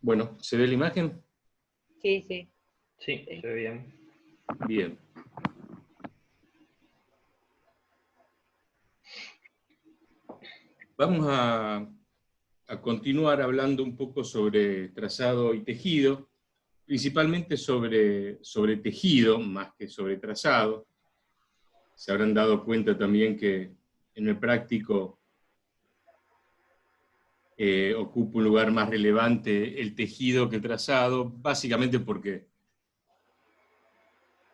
Bueno, ¿se ve la imagen? Sí, sí. Sí, Sí. se ve bien. Bien. Vamos a continuar hablando un poco sobre trazado y tejido, principalmente sobre tejido, más que sobre trazado. Se habrán dado cuenta también que en el práctico ocupa un lugar más relevante el tejido que el trazado, básicamente porque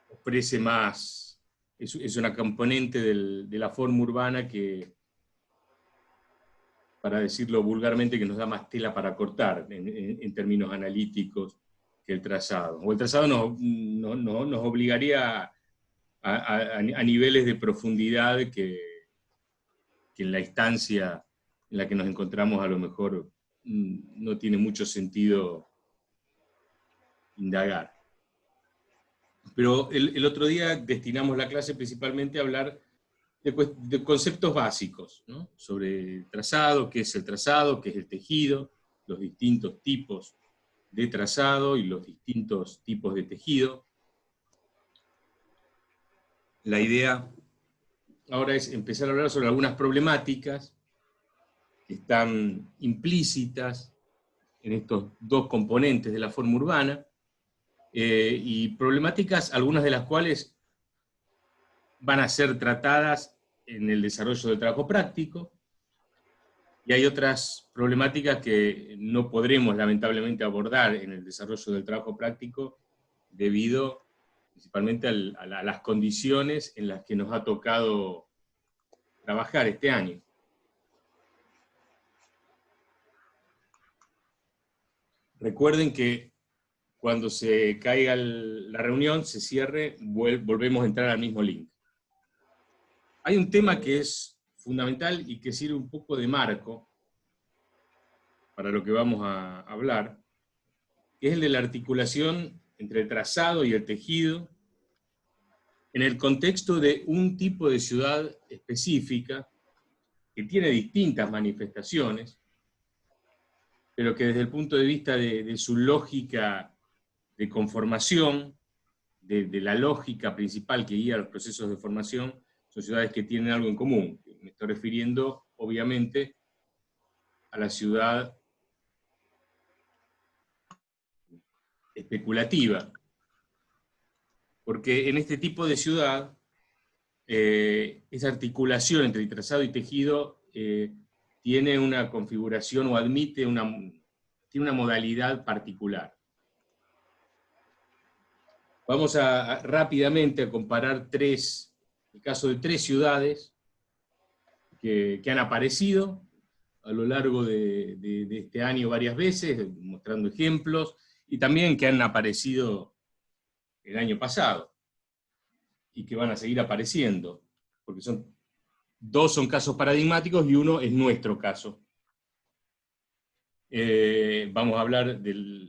ofrece más, es una componente de la forma urbana que, para decirlo vulgarmente, que nos da más tela para cortar en términos analíticos que el trazado. O el trazado nos obligaría a niveles de profundidad que en la instancia en la que nos encontramos a lo mejor no tiene mucho sentido indagar. Pero el otro día destinamos la clase principalmente a hablar de conceptos básicos, ¿no? Sobre trazado, qué es el trazado, qué es el tejido, los distintos tipos de trazado y los distintos tipos de tejido. La idea ahora es empezar a hablar sobre algunas problemáticas que están implícitas en estos dos componentes de la forma urbana, y problemáticas, algunas de las cuales van a ser tratadas en el desarrollo del trabajo práctico, y hay otras problemáticas que no podremos lamentablemente abordar en el desarrollo del trabajo práctico debido principalmente a las condiciones en las que nos ha tocado trabajar este año. Recuerden que cuando se caiga la reunión, se cierre, volvemos a entrar al mismo link. Hay un tema que es fundamental y que sirve un poco de marco para lo que vamos a hablar, que es el de la articulación entre el trazado y el tejido en el contexto de un tipo de ciudad específica que tiene distintas manifestaciones, pero que desde el punto de vista de su lógica de conformación, de la lógica principal que guía los procesos de formación, son ciudades que tienen algo en común. Me estoy refiriendo, obviamente, a la ciudad especulativa, porque en este tipo de ciudad, esa articulación entre trazado y tejido tiene una configuración o admite tiene una modalidad particular. Vamos rápidamente a comparar el caso de tres ciudades que han aparecido a lo largo de este año varias veces, mostrando ejemplos, y también que han aparecido el año pasado, y que van a seguir apareciendo, porque dos son casos paradigmáticos y uno es nuestro caso. Vamos a hablar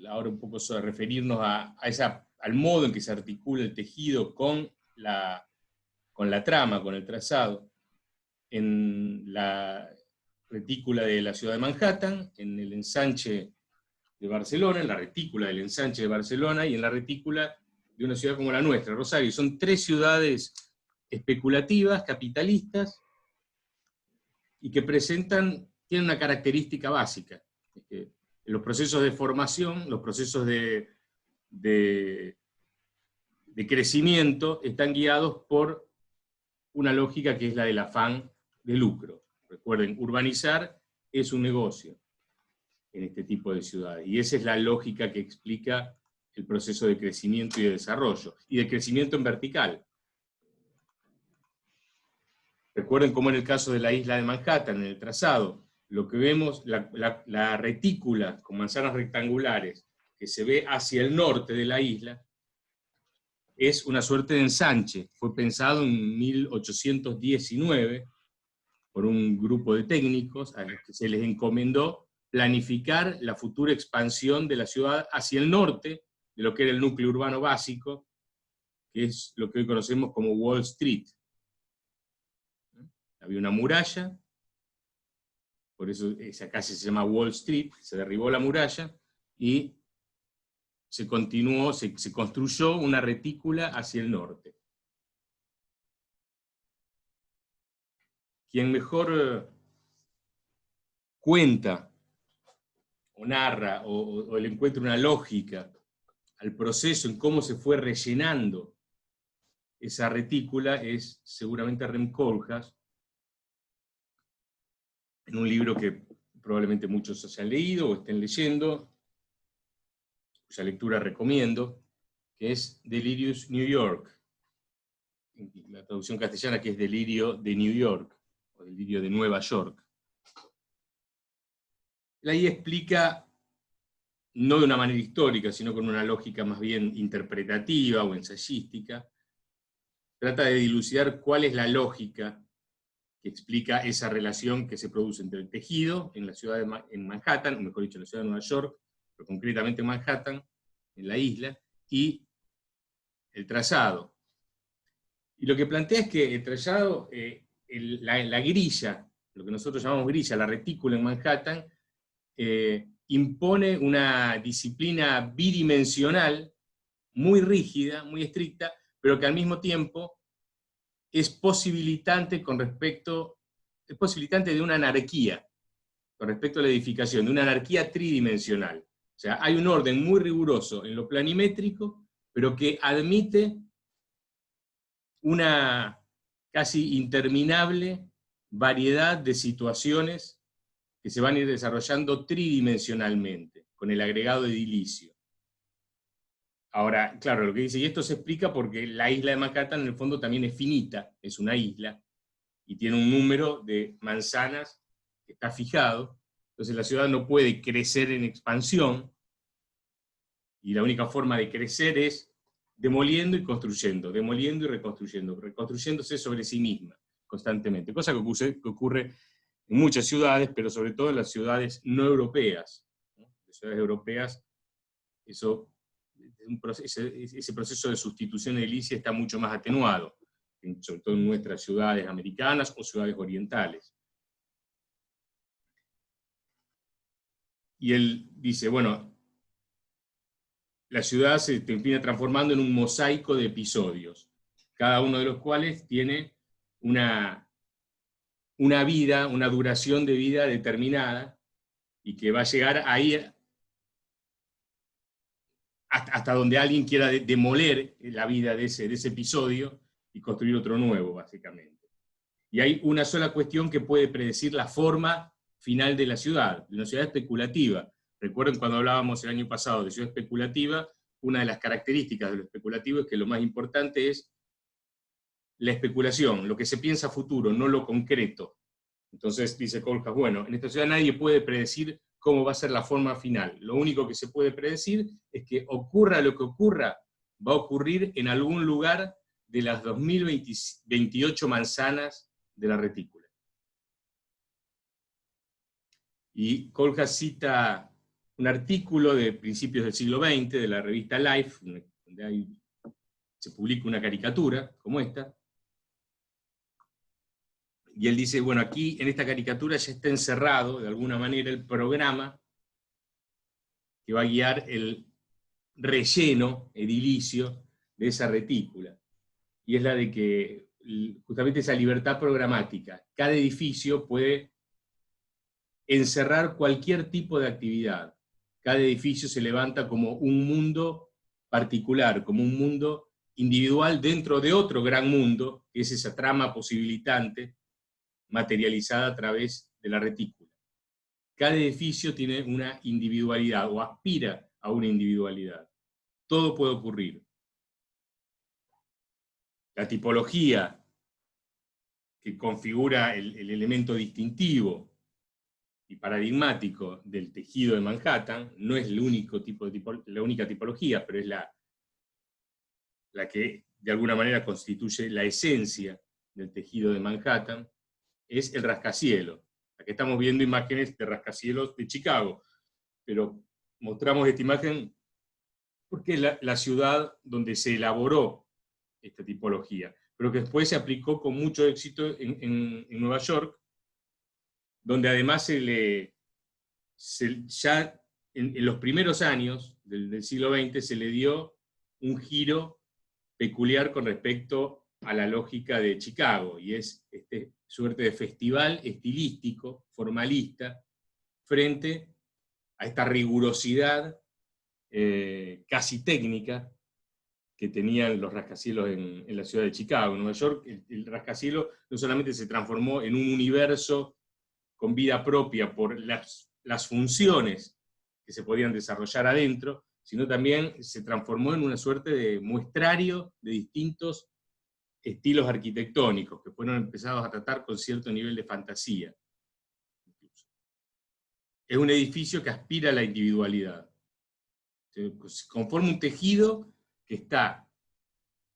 ahora un poco sobre referirnos al modo en que se articula el tejido con la trama, con el trazado, en la retícula de la ciudad de Manhattan, en el ensanche de Barcelona, en la retícula del ensanche de Barcelona y en la retícula de una ciudad como la nuestra, Rosario. Son tres ciudades especulativas, capitalistas, y que tienen una característica básica. Es que los procesos de formación, los procesos de crecimiento están guiados por una lógica que es la del afán de lucro. Recuerden, urbanizar es un negocio en este tipo de ciudades, y esa es la lógica que explica el proceso de crecimiento y de desarrollo, y de crecimiento en vertical. Recuerden cómo en el caso de la isla de Manhattan, en el trazado, lo que vemos, la retícula con manzanas rectangulares que se ve hacia el norte de la isla, es una suerte de ensanche. Fue pensado en 1819 por un grupo de técnicos a los que se les encomendó planificar la futura expansión de la ciudad hacia el norte de lo que era el núcleo urbano básico, que es lo que hoy conocemos como Wall Street. Había una muralla por eso esa calle se llama Wall Street, se derribó la muralla y se continuó, se construyó una retícula hacia el norte. Quien mejor cuenta o narra o le encuentra una lógica al proceso en cómo se fue rellenando esa retícula es seguramente Rem Koolhaas, en un libro que probablemente muchos se han leído o estén leyendo, cuya lectura recomiendo, que es Delirious New York. La traducción castellana que es Delirio de New York, o Delirio de Nueva York. Él ahí explica, no de una manera histórica, sino con una lógica más bien interpretativa o ensayística, trata de dilucidar cuál es la lógica que explica esa relación que se produce entre el tejido en la ciudad en Manhattan, o mejor dicho, en la ciudad de Nueva York, pero concretamente en Manhattan, en la isla, y el trazado. Y lo que plantea es que el trazado, la grilla, lo que nosotros llamamos grilla, la retícula en Manhattan, impone una disciplina bidimensional muy rígida, muy estricta, pero que al mismo tiempo es posibilitante de una anarquía con respecto a la edificación, de una anarquía tridimensional. O sea, hay un orden muy riguroso en lo planimétrico, pero que admite una casi interminable variedad de situaciones que se van a ir desarrollando tridimensionalmente, con el agregado edilicio. Ahora, claro, lo que dice, y esto se explica porque la isla de Manhattan en el fondo también es finita, es una isla, y tiene un número de manzanas que está fijado, entonces la ciudad no puede crecer en expansión, y la única forma de crecer es demoliendo y construyendo, demoliendo y reconstruyendo, reconstruyéndose sobre sí misma constantemente, cosa que ocurre en muchas ciudades, pero sobre todo en las ciudades no europeas. ¿No? Las ciudades europeas, ese proceso de sustitución edilicia está mucho más atenuado, sobre todo en nuestras ciudades americanas o ciudades orientales. Y él dice, bueno, la ciudad se termina transformando en un mosaico de episodios, cada uno de los cuales tiene una vida, una duración de vida determinada, y que va a llegar ahí hasta donde alguien quiera demoler la vida de ese episodio y construir otro nuevo, básicamente. Y hay una sola cuestión que puede predecir la forma final de la ciudad, de una ciudad especulativa. Recuerden cuando hablábamos el año pasado de ciudad especulativa, una de las características de lo especulativo es que lo más importante es la especulación, lo que se piensa futuro, no lo concreto. Entonces dice Koolhaas, bueno, en esta ciudad nadie puede predecir cómo va a ser la forma final. Lo único que se puede predecir es que ocurra lo que ocurra, va a ocurrir en algún lugar de las 2028 manzanas de la retícula. Y Koolhaas cita un artículo de principios del siglo XX de la revista Life, donde se publica una caricatura como esta, y él dice, bueno, aquí en esta caricatura ya está encerrado, de alguna manera, el programa que va a guiar el relleno edilicio de esa retícula. Y es la de que, justamente esa libertad programática, cada edificio puede encerrar cualquier tipo de actividad. Cada edificio se levanta como un mundo particular, como un mundo individual dentro de otro gran mundo, que es esa trama posibilitante materializada a través de la retícula. Cada edificio tiene una individualidad, o aspira a una individualidad. Todo puede ocurrir. La tipología que configura el elemento distintivo y paradigmático del tejido de Manhattan no es el único la única tipología, pero es la que de alguna manera constituye la esencia del tejido de Manhattan, es el rascacielos. Aquí estamos viendo imágenes de rascacielos de Chicago, pero mostramos esta imagen porque es la ciudad donde se elaboró esta tipología, pero que después se aplicó con mucho éxito en Nueva York, donde además ya en los primeros años del siglo XX se le dio un giro peculiar con respecto a la lógica de Chicago, y es suerte de festival estilístico, formalista, frente a esta rigurosidad casi técnica que tenían los rascacielos en la ciudad de Chicago. En Nueva York, el rascacielos no solamente se transformó en un universo con vida propia por las funciones que se podían desarrollar adentro, sino también se transformó en una suerte de muestrario de distintos estilos arquitectónicos que fueron empezados a tratar con cierto nivel de fantasía. Es un edificio que aspira a la individualidad. Se conforma un tejido que está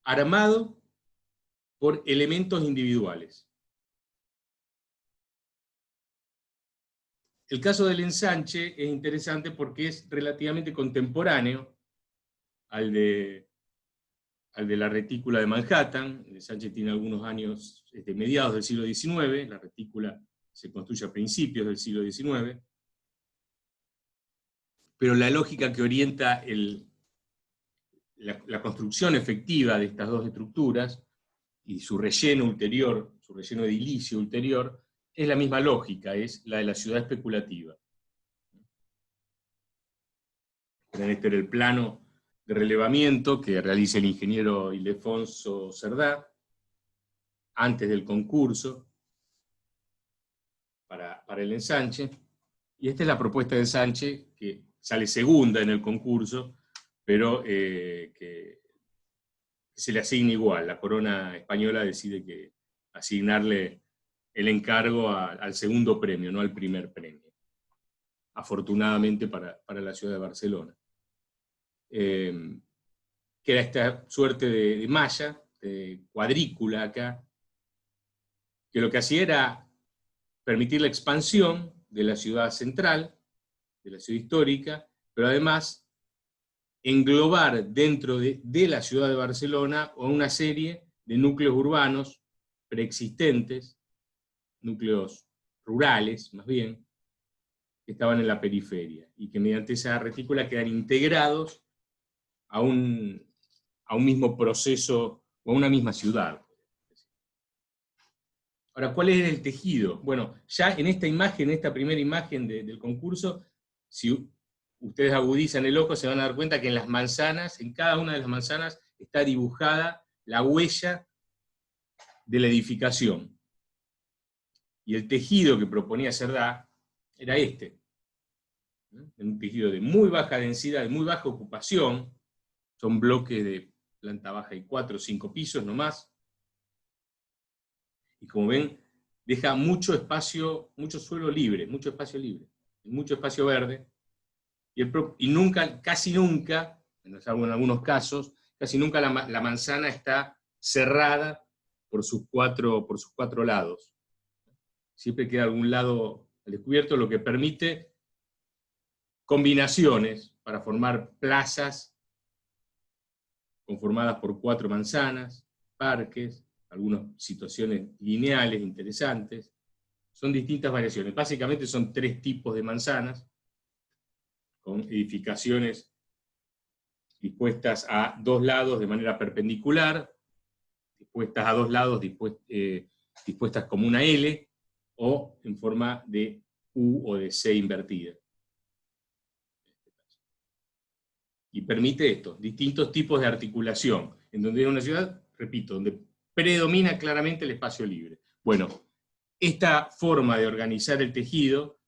armado por elementos individuales. El caso del ensanche es interesante porque es relativamente contemporáneo al de la retícula de Manhattan. El ensanche tiene algunos años, mediados del siglo XIX, la retícula se construye a principios del siglo XIX, pero la lógica que orienta la construcción efectiva de estas dos estructuras y su relleno ulterior, su relleno edilicio ulterior, es la misma lógica, es la de la ciudad especulativa. Este era el plano de relevamiento que realiza el ingeniero Ildefonso Cerdá antes del concurso para el ensanche, y esta es la propuesta de ensanche que sale segunda en el concurso, pero que se le asigna igual. La corona española decide asignarle el encargo al segundo premio, no al primer premio, afortunadamente para la ciudad de Barcelona. Que era esta suerte de malla, de cuadrícula acá, que lo que hacía era permitir la expansión de la ciudad central, de la ciudad histórica, pero además englobar dentro de la ciudad de Barcelona una serie de núcleos urbanos preexistentes, núcleos rurales más bien, que estaban en la periferia, y que mediante esa retícula quedan integrados a un mismo proceso, o a una misma ciudad. Ahora, ¿cuál es el tejido? Bueno, ya en esta imagen, en esta primera imagen del concurso, si ustedes agudizan el ojo, se van a dar cuenta que en las manzanas, en cada una de las manzanas, está dibujada la huella de la edificación. Y el tejido que proponía Cerdá era este. Un tejido de muy baja densidad, de muy baja ocupación, son bloques de planta baja y 4 o 5 pisos nomás, y como ven, deja mucho espacio, mucho suelo libre, mucho espacio verde, y nunca, casi nunca, en algunos casos, casi nunca la manzana está cerrada por sus cuatro lados. Siempre queda algún lado al descubierto, lo que permite combinaciones para formar plazas conformadas por 4 manzanas, parques, algunas situaciones lineales interesantes. Son distintas variaciones. Básicamente son 3 tipos de manzanas, con edificaciones dispuestas a 2 lados de manera perpendicular, dispuestas a 2 lados dispuestas como una L, o en forma de U o de C invertida. Y permite esto, distintos tipos de articulación, en donde es una ciudad, repito, donde predomina claramente el espacio libre. Bueno, esta forma de organizar el tejido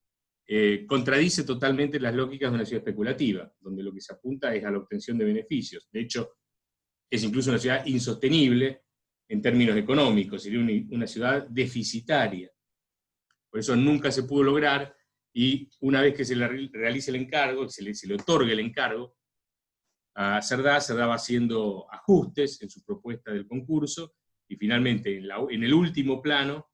contradice totalmente las lógicas de una ciudad especulativa, donde lo que se apunta es a la obtención de beneficios. De hecho, es incluso una ciudad insostenible en términos económicos, sería una ciudad deficitaria. Por eso nunca se pudo lograr, y una vez que se le realice el encargo, se le otorgue el encargo a Cerdá va haciendo ajustes en su propuesta del concurso, y finalmente en el último plano,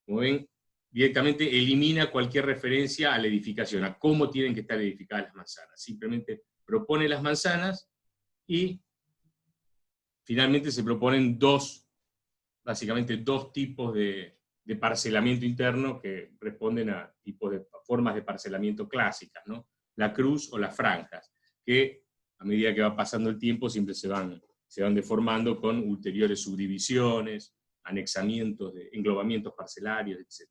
como ven, directamente elimina cualquier referencia a la edificación, a cómo tienen que estar edificadas las manzanas. Simplemente propone las manzanas, y finalmente se proponen básicamente dos tipos de de parcelamiento interno que responden a tipos de formas de parcelamiento clásicas, ¿no? La cruz o las franjas, que a medida que va pasando el tiempo siempre se van deformando con ulteriores subdivisiones, anexamientos, englobamientos parcelarios, etc.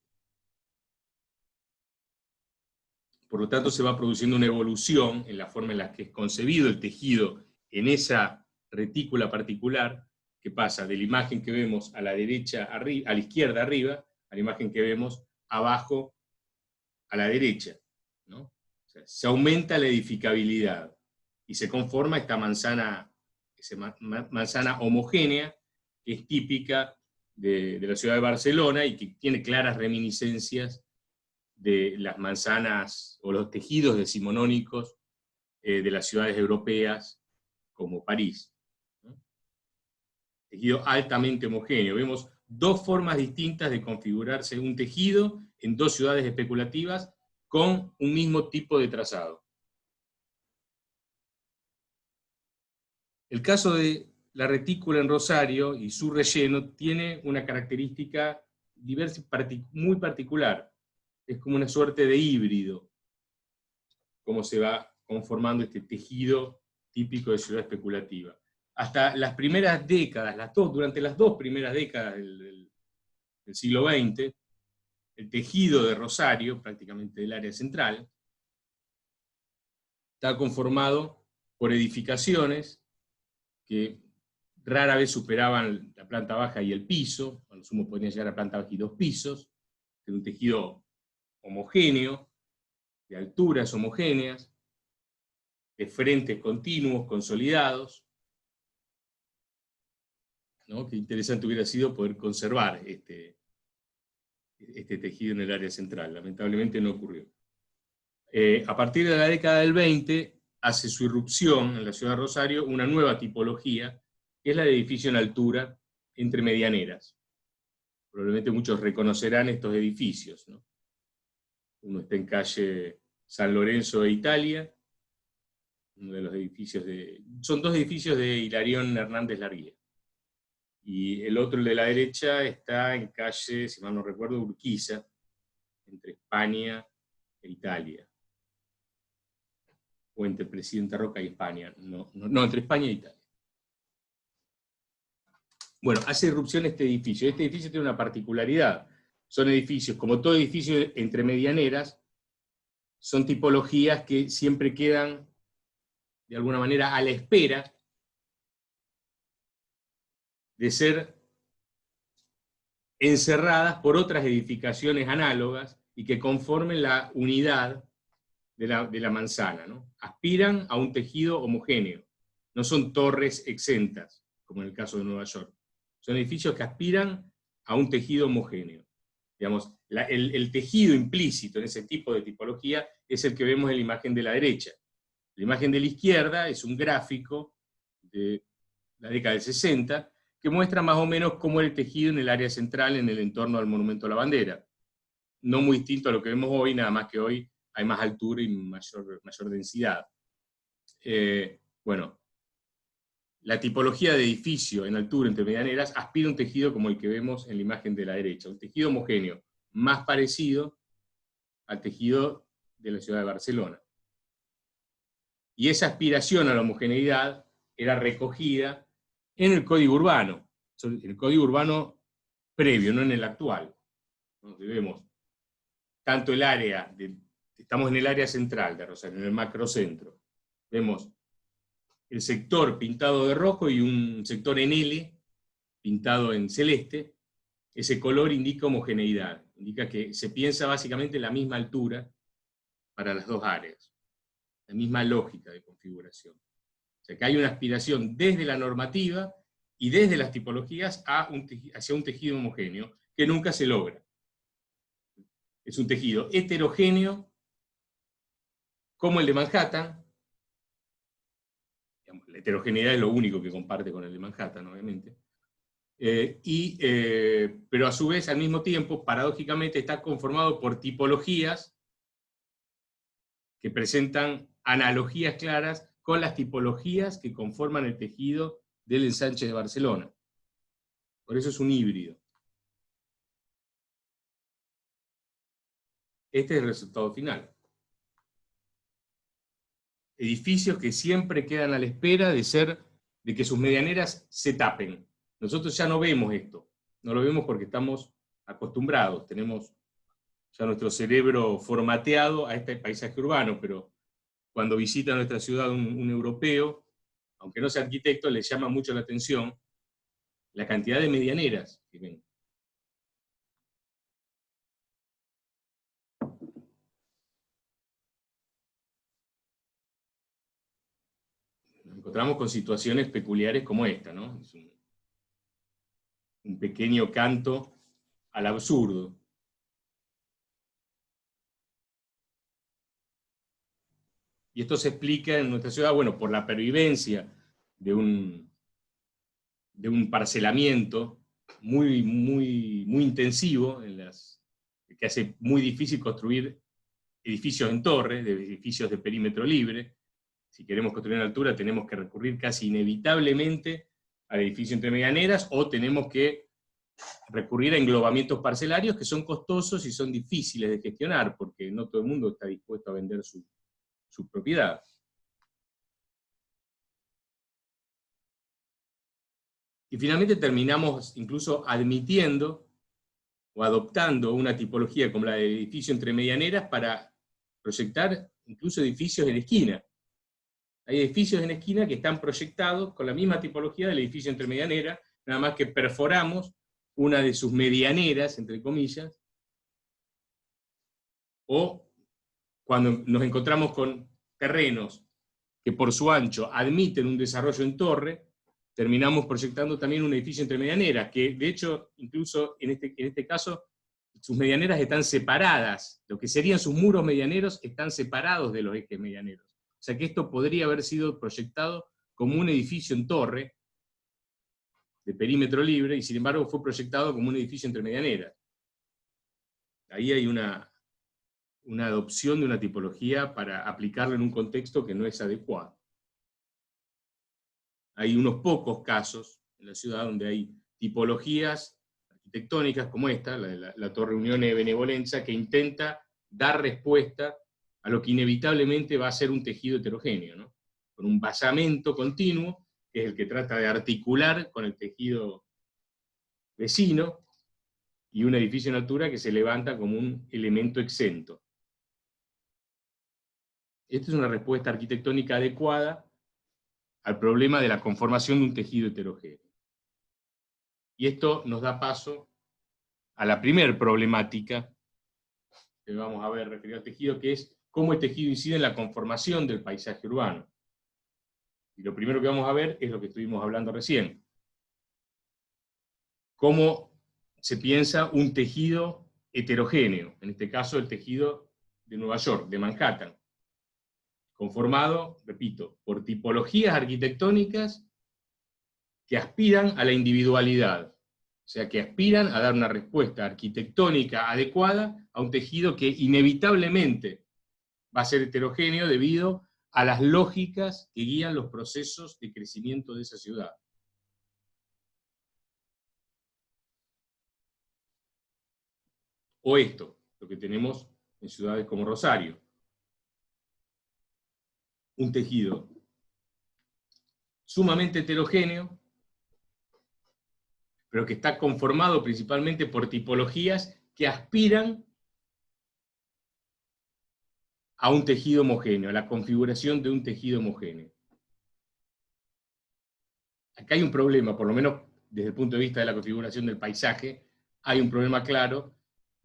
Por lo tanto, se va produciendo una evolución en la forma en la que es concebido el tejido en esa retícula particular, que pasa de la imagen que vemos a la derecha, a la izquierda arriba, a la imagen que vemos abajo a la derecha, ¿no? O sea, se aumenta la edificabilidad y se conforma esta manzana homogénea, que es típica de la ciudad de Barcelona y que tiene claras reminiscencias de las manzanas o los tejidos decimonónicos de las ciudades europeas como París, ¿no? Tejido altamente homogéneo. Vemos dos formas distintas de configurarse un tejido en dos ciudades especulativas con un mismo tipo de trazado. El caso de la retícula en Rosario y su relleno tiene una característica diversa, muy particular. Es como una suerte de híbrido, cómo se va conformando este tejido típico de ciudad especulativa. Hasta las primeras décadas, durante las dos primeras décadas del siglo XX, el tejido de Rosario, prácticamente del área central, está conformado por edificaciones que rara vez superaban la planta baja y el piso, a lo sumo podían llegar a planta baja y 2 pisos, de un tejido homogéneo, de alturas homogéneas, de frentes continuos, consolidados, ¿no? Qué interesante hubiera sido poder conservar este tejido en el área central. Lamentablemente no ocurrió. A partir de la década del 20, hace su irrupción en la ciudad de Rosario una nueva tipología, que es la de edificio en altura entre medianeras. Probablemente muchos reconocerán estos edificios, ¿no? Uno está en calle San Lorenzo de Italia, uno de los edificios son dos edificios de Hilarión Hernández Larguía. Y el otro, el de la derecha, está en calle, si mal no recuerdo, Urquiza, entre España e Italia. O entre Presidenta Roca y España. No, entre España e Italia. Bueno, hace irrupción este edificio. Este edificio tiene una particularidad. Son edificios, como todo edificio entre medianeras, son tipologías que siempre quedan, de alguna manera, a la espera de ser encerradas por otras edificaciones análogas y que conformen la unidad de la manzana, ¿no? Aspiran a un tejido homogéneo. No son torres exentas, como en el caso de Nueva York. Son edificios que aspiran a un tejido homogéneo. Digamos, el tejido implícito en ese tipo de tipología es el que vemos en la imagen de la derecha. La imagen de la izquierda es un gráfico de la década del 60 que muestra más o menos cómo era el tejido en el área central, en el entorno del Monumento a la Bandera. No muy distinto a lo que vemos hoy, nada más que hoy hay más altura y mayor densidad. Bueno, la tipología de edificio en altura entre medianeras aspira a un tejido como el que vemos en la imagen de la derecha, un tejido homogéneo, más parecido al tejido de la ciudad de Barcelona. Y esa aspiración a la homogeneidad era recogida en el Código Urbano, el Código Urbano previo, no en el actual. Donde vemos tanto el área, estamos en el área central de Rosario, en el macrocentro. Vemos el sector pintado de rojo y un sector en L, pintado en celeste. Ese color indica homogeneidad, indica que se piensa básicamente la misma altura para las dos áreas, la misma lógica de configuración. O sea que hay una aspiración desde la normativa y desde las tipologías hacia un tejido homogéneo que nunca se logra. Es un tejido heterogéneo, como el de Manhattan. Digamos, la heterogeneidad es lo único que comparte con el de Manhattan, obviamente. Pero a su vez, al mismo tiempo, paradójicamente, está conformado por tipologías que presentan analogías claras con las tipologías que conforman el tejido del ensanche de Barcelona. Por eso es un híbrido. este es el resultado final. Edificios que siempre quedan a la espera de que sus medianeras se tapen. Nosotros ya no vemos esto, no lo vemos porque estamos acostumbrados, tenemos ya nuestro cerebro formateado a este paisaje urbano, pero cuando visita nuestra ciudad un europeo, aunque no sea arquitecto, le llama mucho la atención la cantidad de medianeras que ven. Nos encontramos con situaciones peculiares como esta, ¿no? Es un pequeño canto al absurdo. Y esto se explica en nuestra ciudad, bueno, por la pervivencia de un parcelamiento muy intensivo, que hace muy difícil construir edificios en torre, de edificios de perímetro libre. Si queremos construir en altura tenemos que recurrir casi inevitablemente al edificio entre medianeras, o tenemos que recurrir a englobamientos parcelarios que son costosos y son difíciles de gestionar, porque no todo el mundo está dispuesto a vender su propiedad. Y finalmente terminamos incluso admitiendo o adoptando una tipología como la de edificio entre medianeras para proyectar incluso edificios en esquina. Hay edificios en esquina que están proyectados con la misma tipología del edificio entre medianeras, nada más que perforamos una de sus medianeras, entre comillas, o cuando nos encontramos con terrenos que por su ancho admiten un desarrollo en torre, terminamos proyectando también un edificio entre medianeras, que de hecho, incluso en este caso, sus medianeras están separadas, lo que serían sus muros medianeros están separados de los ejes medianeros. O sea que esto podría haber sido proyectado como un edificio en torre, de perímetro libre, y sin embargo fue proyectado como un edificio entre medianeras. Ahí hay una adopción de una tipología para aplicarla en un contexto que no es adecuado. Hay unos pocos casos en la ciudad donde hay tipologías arquitectónicas como esta, la Torre Unione de Benevolenza, que intenta dar respuesta a lo que inevitablemente va a ser un tejido heterogéneo, ¿no? Con un basamento continuo, que es el que trata de articular con el tejido vecino, y un edificio en altura que se levanta como un elemento exento. Esta es una respuesta arquitectónica adecuada al problema de la conformación de un tejido heterogéneo. Y esto nos da paso a la primera problemática que vamos a ver referida al tejido, que es cómo el tejido incide en la conformación del paisaje urbano. Y lo primero que vamos a ver es lo que estuvimos hablando recién. Cómo se piensa un tejido heterogéneo, en este caso el tejido de Nueva York, de Manhattan, conformado, repito, por tipologías arquitectónicas que aspiran a la individualidad, o sea, que aspiran a dar una respuesta arquitectónica adecuada a un tejido que inevitablemente va a ser heterogéneo debido a las lógicas que guían los procesos de crecimiento de esa ciudad. O esto, lo que tenemos en ciudades como Rosario. Un tejido sumamente heterogéneo, pero que está conformado principalmente por tipologías que aspiran a un tejido homogéneo, a la configuración de un tejido homogéneo. Acá hay un problema, por lo menos desde el punto de vista de la configuración del paisaje, hay un problema claro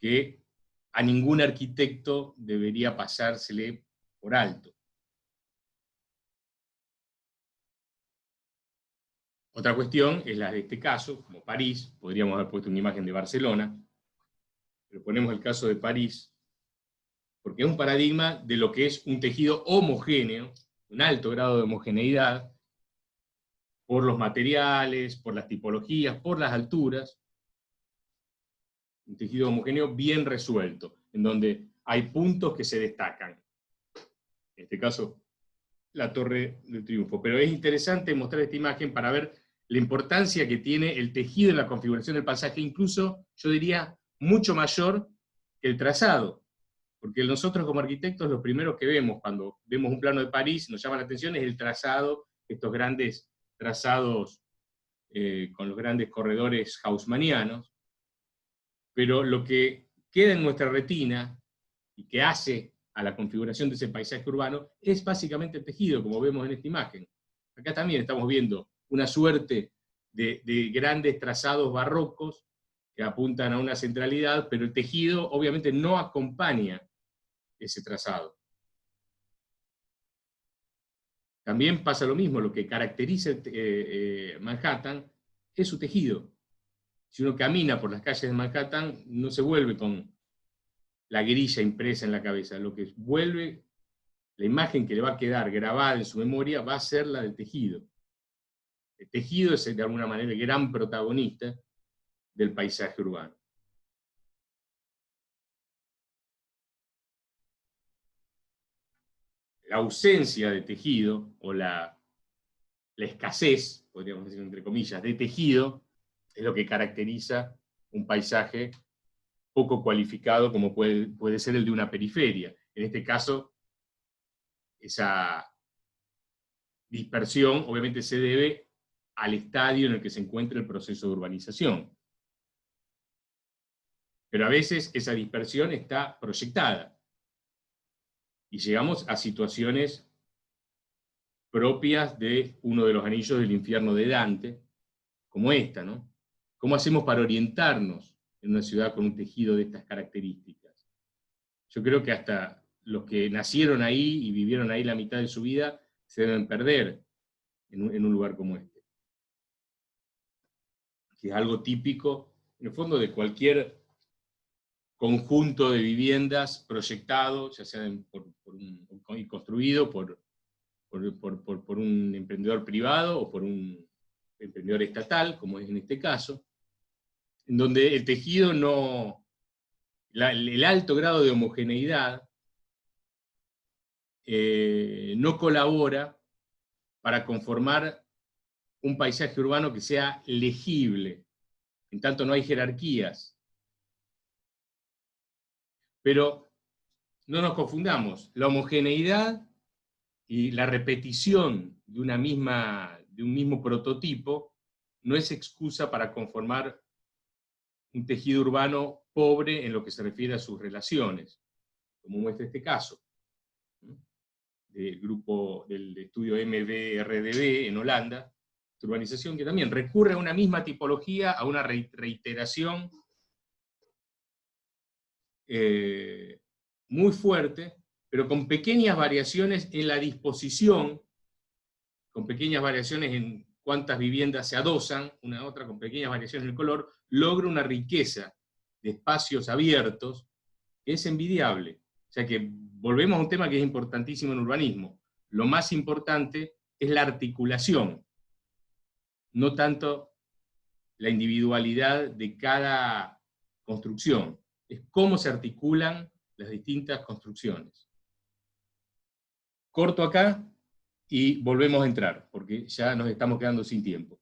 que a ningún arquitecto debería pasársele por alto. Otra cuestión es la de este caso, como París, podríamos haber puesto una imagen de Barcelona, pero ponemos el caso de París, porque es un paradigma de lo que es un tejido homogéneo, un alto grado de homogeneidad, por los materiales, por las tipologías, por las alturas, un tejido homogéneo bien resuelto, en donde hay puntos que se destacan. En este caso, la Torre del Triunfo. Pero es interesante mostrar esta imagen para ver la importancia que tiene el tejido en la configuración del paisaje, incluso, yo diría, mucho mayor que el trazado. Porque nosotros como arquitectos lo primero que vemos cuando vemos un plano de París, nos llama la atención, es el trazado, estos grandes trazados con los grandes corredores haussmannianos, pero lo que queda en nuestra retina y que hace a la configuración de ese paisaje urbano es básicamente el tejido, como vemos en esta imagen. Acá también estamos viendo una suerte de grandes trazados barrocos que apuntan a una centralidad, pero el tejido obviamente no acompaña ese trazado. También pasa lo mismo, lo que caracteriza Manhattan es su tejido. Si uno camina por las calles de Manhattan, no se vuelve con la grilla impresa en la cabeza, lo que vuelve, la imagen que le va a quedar grabada en su memoria va a ser la del tejido. El tejido es de alguna manera el gran protagonista del paisaje urbano. La ausencia de tejido, o la escasez, podríamos decir entre comillas, de tejido, es lo que caracteriza un paisaje poco cualificado como puede ser el de una periferia. En este caso, esa dispersión obviamente se debe al estadio en el que se encuentra el proceso de urbanización. Pero a veces esa dispersión está proyectada. Y llegamos a situaciones propias de uno de los anillos del infierno de Dante, como esta, ¿no? ¿Cómo hacemos para orientarnos en una ciudad con un tejido de estas características? Yo creo que hasta los que nacieron ahí y vivieron ahí la mitad de su vida se deben perder en un lugar como este. Que es algo típico, en el fondo, de cualquier conjunto de viviendas proyectado, ya sea y construido por un emprendedor privado o por un emprendedor estatal, como es en este caso, en donde el tejido el alto grado de homogeneidad no colabora para conformar un paisaje urbano que sea legible, en tanto no hay jerarquías. Pero no nos confundamos, la homogeneidad y la repetición de un mismo prototipo no es excusa para conformar un tejido urbano pobre en lo que se refiere a sus relaciones, como muestra este caso, del grupo del estudio MBRDB en Holanda, de urbanización, que también recurre a una misma tipología, a una reiteración muy fuerte, pero con pequeñas variaciones en la disposición, con pequeñas variaciones en cuántas viviendas se adosan una a otra, con pequeñas variaciones en el color, logra una riqueza de espacios abiertos que es envidiable. O sea que volvemos a un tema que es importantísimo en urbanismo. Lo más importante es la articulación, no tanto la individualidad de cada construcción. Es cómo se articulan las distintas construcciones. Corto acá y volvemos a entrar, porque ya nos estamos quedando sin tiempo.